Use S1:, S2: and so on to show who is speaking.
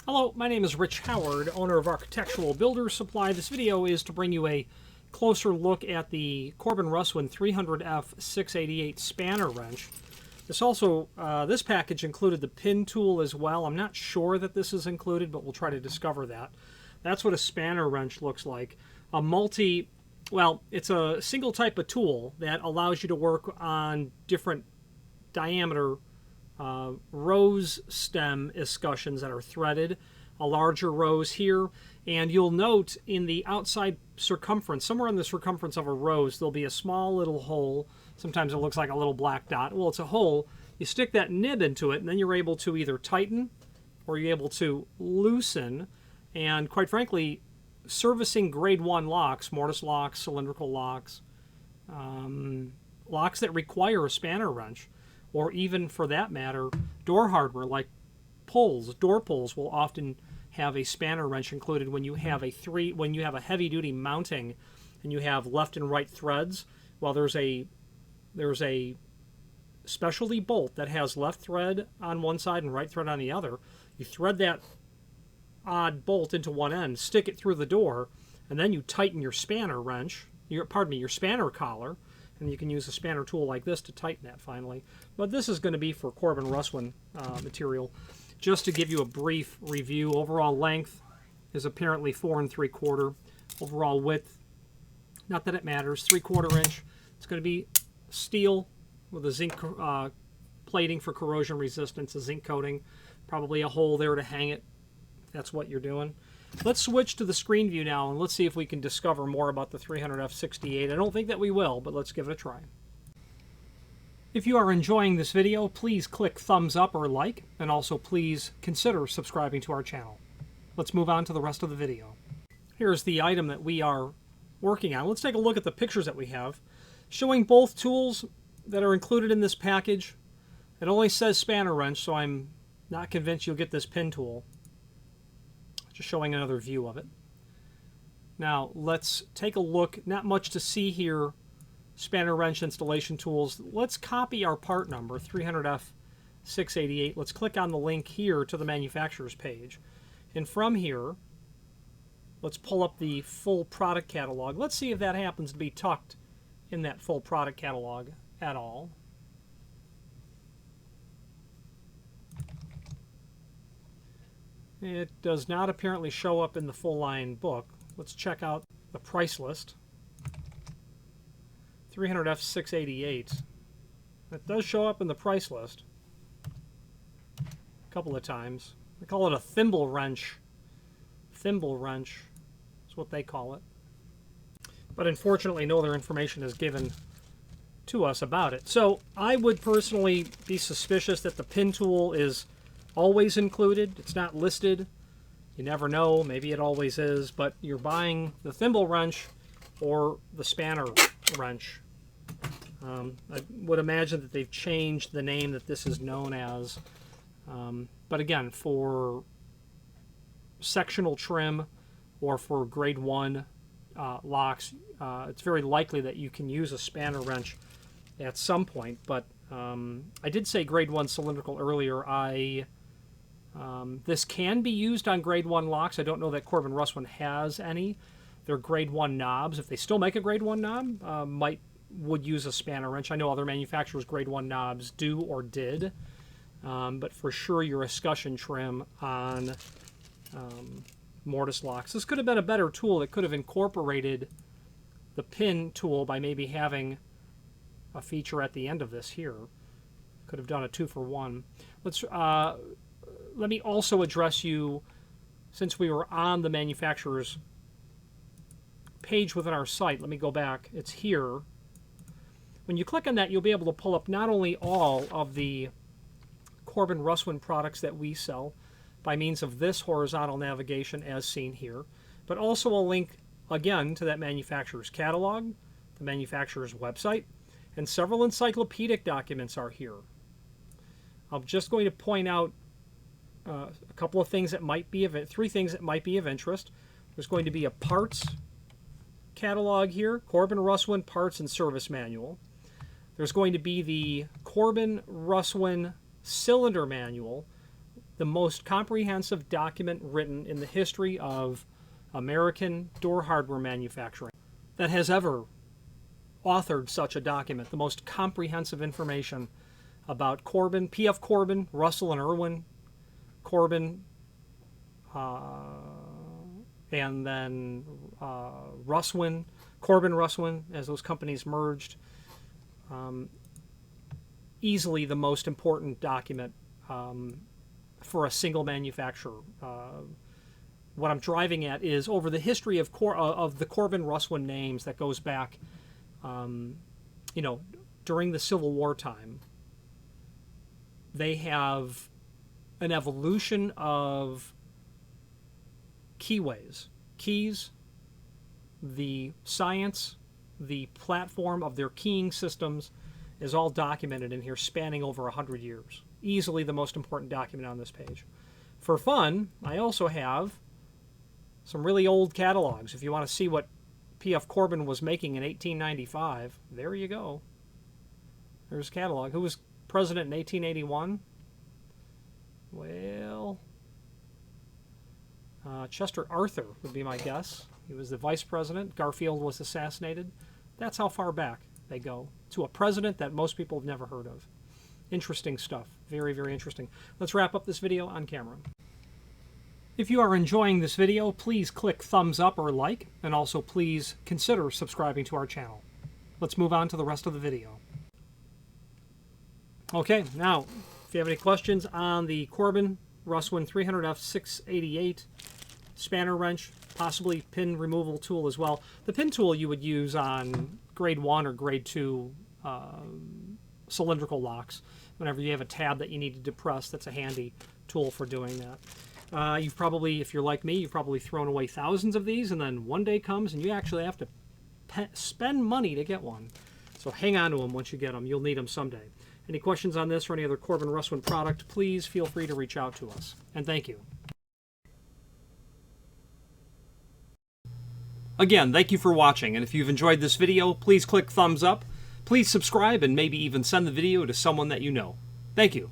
S1: Hello, my name is Rich Howard, owner of Architectural Builder Supply. This video is to bring you a closer look at the Corbin Russwin 300F 688 spanner wrench. This package included the pin tool as well. I'm not sure that this is included, but we'll try to discover that. That's what a spanner wrench looks like. It's a single type of tool that allows you to work on different diameter rose stem escutcheons that are threaded, a larger rose here, and you'll note in the outside circumference, somewhere in the circumference of a rose, there'll be a small little hole. Sometimes it looks like a little black dot. Well, it's a hole. You stick that nib into it, and then you're able to either tighten or you're able to loosen. And quite frankly, servicing grade 1 locks, mortise locks, cylindrical locks, locks that require a spanner wrench, or even for that matter, door hardware like door pulls will often have a spanner wrench included when you have a heavy-duty mounting and you have left and right threads. Well, there's a specialty bolt that has left thread on one side and right thread on the other. You thread that odd bolt into one end, stick it through the door, and then you tighten your spanner wrench, your spanner collar, and you can use a spanner tool like this to tighten that finally. But this is going to be for Corbin Russwin material. Just to give you a brief review, overall length is apparently 4 3/4. Overall width, not that it matters, 3/4 inch. It's going to be steel with a zinc plating for corrosion resistance, a zinc coating, probably a hole there to hang it. If that's what you're doing. Let's switch to the screen view now, and let's see if we can discover more about the 300F 68. I don't think that we will, but let's give it a try. If you are enjoying this video, please click thumbs up or like, and also please consider subscribing to our channel. Let's move on to the rest of the video. Here's the item that we are working on. Let's take a look at the pictures that we have, showing both tools that are included in this package. It only says spanner wrench, so I'm not convinced you'll get this pin tool. Just showing another view of it. Now let's take a look. Not much to see here. Spanner wrench installation tools. Let's copy our part number 300F 688. Let's click on the link here to the manufacturer's page, and from here let's pull up the full product catalog. Let's see if that happens to be tucked in that full product catalog at all. It does not apparently show up in the full line book. Let's check out the price list. 300F 688. It does show up in the price list a couple of times. They call it a thimble wrench. Thimble wrench is what they call it. But unfortunately, no other information is given to us about it. So I would personally be suspicious that the pin tool is always included. It's not listed. You never know. Maybe it always is. But you're buying the thimble wrench or the spanner wrench. I would imagine that they've changed the name that this is known as. But again, for sectional trim or for grade 1 locks, it's very likely that you can use a spanner wrench at some point. But I did say grade 1 cylindrical earlier. This can be used on grade 1 locks. I don't know that Corbin Russwin has any. They're grade 1 knobs. If they still make a grade 1 knob, would use a spanner wrench. I know other manufacturers' grade 1 knobs do or did, but for sure your escutcheon trim on mortise locks. This could have been a better tool that could have incorporated the pin tool by maybe having a feature at the end of this here. Could have done a 2-for-1. Let me also address you, since we were on the manufacturer's page within our site. Let me go back. It's here. When you click on that, you'll be able to pull up not only all of the Corbin Russwin products that we sell by means of this horizontal navigation as seen here, but also a link again to that manufacturer's catalog, the manufacturer's website, and several encyclopedic documents are here. I'm just going to point out a couple of things that might be three things that might be of interest. There's going to be a parts catalog here, Corbin Russwin Parts and Service Manual. There's going to be the Corbin Russwin Cylinder Manual, the most comprehensive document written in the history of American door hardware manufacturing that has ever authored such a document. The most comprehensive information about Corbin, P.F. Corbin, Russell and Irwin, Corbin, and then Russwin, Corbin Russwin, as those companies merged. Easily the most important document for a single manufacturer. What I'm driving at is over the history of the Corbin Russwin names that goes back, during the Civil War time. They have an evolution of keyways, keys, the science, the platform of their keying systems is all documented in here, spanning over 100 years. Easily the most important document on this page. For fun, I also have some really old catalogs. If you want to see what P.F. Corbin was making in 1895, there you go. There's a catalog. Who was president in 1881? Well, Chester Arthur would be my guess. He was the vice president. Garfield was assassinated. That's how far back they go to a president that most people have never heard of. Interesting stuff. Very, very interesting. Let's wrap up this video on camera. If you are enjoying this video, please click thumbs up or like, and also please consider subscribing to our channel. Let's move on to the rest of the video. Okay, now, if you have any questions on the Corbin Russwin 300F688 spanner wrench, possibly pin removal tool as well. The pin tool you would use on grade 1 or grade 2 cylindrical locks. Whenever you have a tab that you need to depress, that's a handy tool for doing that. You've probably, if you're like me, you've probably thrown away thousands of these, and then one day comes and you actually have to spend money to get one. So hang on to them once you get them. You'll need them someday. Any questions on this or any other Corbin Russwin product, please feel free to reach out to us. And thank you. Again, thank you for watching, and if you've enjoyed this video, please click thumbs up, please subscribe, and maybe even send the video to someone that you know. Thank you.